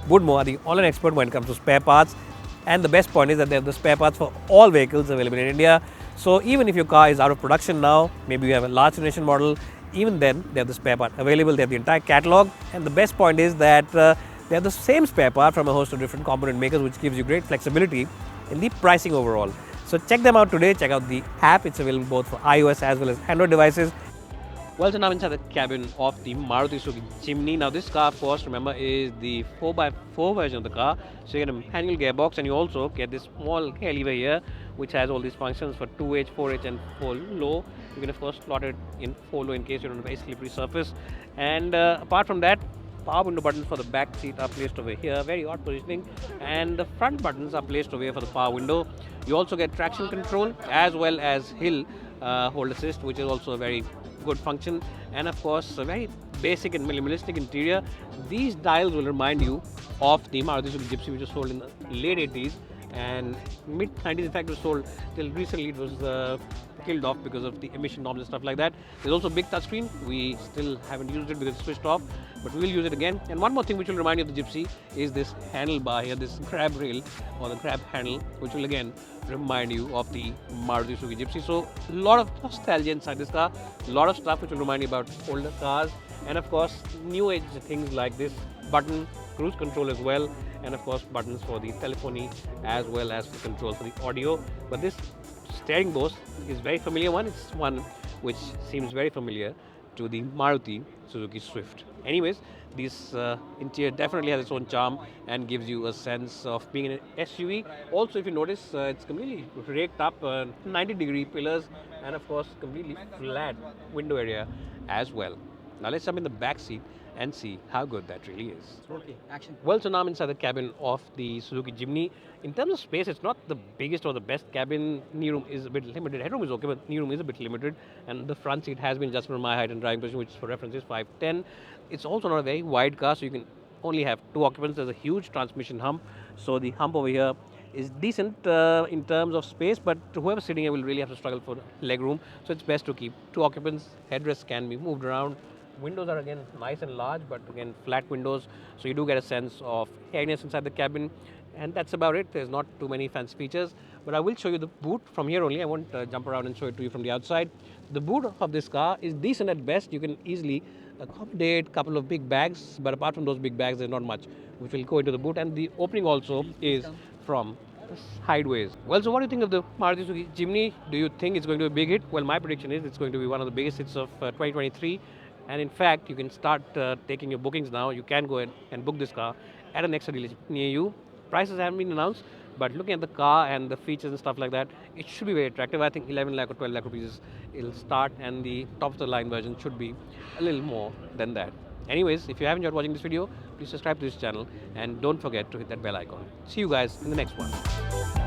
Woodmo are the online expert when it comes to spare parts, and the best point is that they have the spare parts for all vehicles available in India. So even if your car is out of production now, maybe you have a large generation model, even then they have the spare part available. They have the entire catalog, and the best point is that they have the same spare part from a host of different component makers, which gives you great flexibility in the pricing overall. So check them out today. Check out the app. It's available both for iOS as well as Android devices. Well, so now inside the cabin of the Maruti Suzuki Jimny. Now this car, of course, remember, is the 4x4 version of the car. So you get a manual gearbox, and you also get this small hair lever here, which has all these functions for 2H, 4H and 4 low. You can of course slot it in 4 low in case you're on a very slippery surface. And apart from that, power window buttons for the back seat are placed over here, very odd positioning, and the front buttons are placed over here for the power window. You also get traction control as well as hill hold assist, which is also a very good function, and of course a very basic and minimalistic interior. These dials will remind you of the Maruti Suzuki Jimny, which was sold in the late 80s and mid 90s. In fact, it was sold till recently. It was killed off because of the emission norms and stuff like that. There's also a big touchscreen. We still haven't used it because it's switched off, but we will use it again. And one more thing which will remind you of the Jimny is this handlebar here, this grab rail or the grab handle, which will again remind you of the Maruti Suzuki Jimny. So a lot of nostalgia inside this car, a lot of stuff which will remind you about older cars, and of course new age things like this button, cruise control as well, and of course buttons for the telephony as well as the control for the audio. But this steering post is very familiar one. It's one which seems very familiar to the Maruti Suzuki Swift. Anyways, this interior definitely has its own charm and gives you a sense of being in an SUV. Also, if you notice, it's completely raked up, 90-degree pillars, and of course completely flat window area as well. Now let's jump in the back seat and see how good that really is. Okay, action. Well, so now I'm inside the cabin of the Suzuki Jimny. In terms of space, it's not the biggest or the best cabin. Knee room is a bit limited. Headroom is okay, but knee room is a bit limited. And the front seat has been adjusted for my height and driving position, which for reference is 5'10". It's also not a very wide car, so you can only have 2 occupants. There's a huge transmission hump. So the hump over here is decent in terms of space, but whoever's sitting here will really have to struggle for leg room. So it's best to keep 2 occupants. Headrests can be moved around. Windows are again nice and large, but again flat windows, so you do get a sense of airiness inside the cabin, and that's about it. There's not too many fancy features, but I will show you the boot from here only. I won't jump around and show it to you from the outside. The boot of this car is decent at best. You can easily accommodate a couple of big bags, but apart from those big bags, there's not much which will go into the boot, and the opening also is from sideways. Well, so what do you think of the Maruti Suzuki Jimny? Do you think it's going to be a big hit? Well, my prediction is it's going to be one of the biggest hits of 2023. And in fact, you can start taking your bookings now. You can go ahead and book this car at an extra dealership near you. Prices haven't been announced, but looking at the car and the features and stuff like that, it should be very attractive. I think 11 lakh or 12 lakh rupees it'll start, and the top of the line version should be a little more than that. Anyways, if you have enjoyed watching this video, please subscribe to this channel and don't forget to hit that bell icon. See you guys in the next one.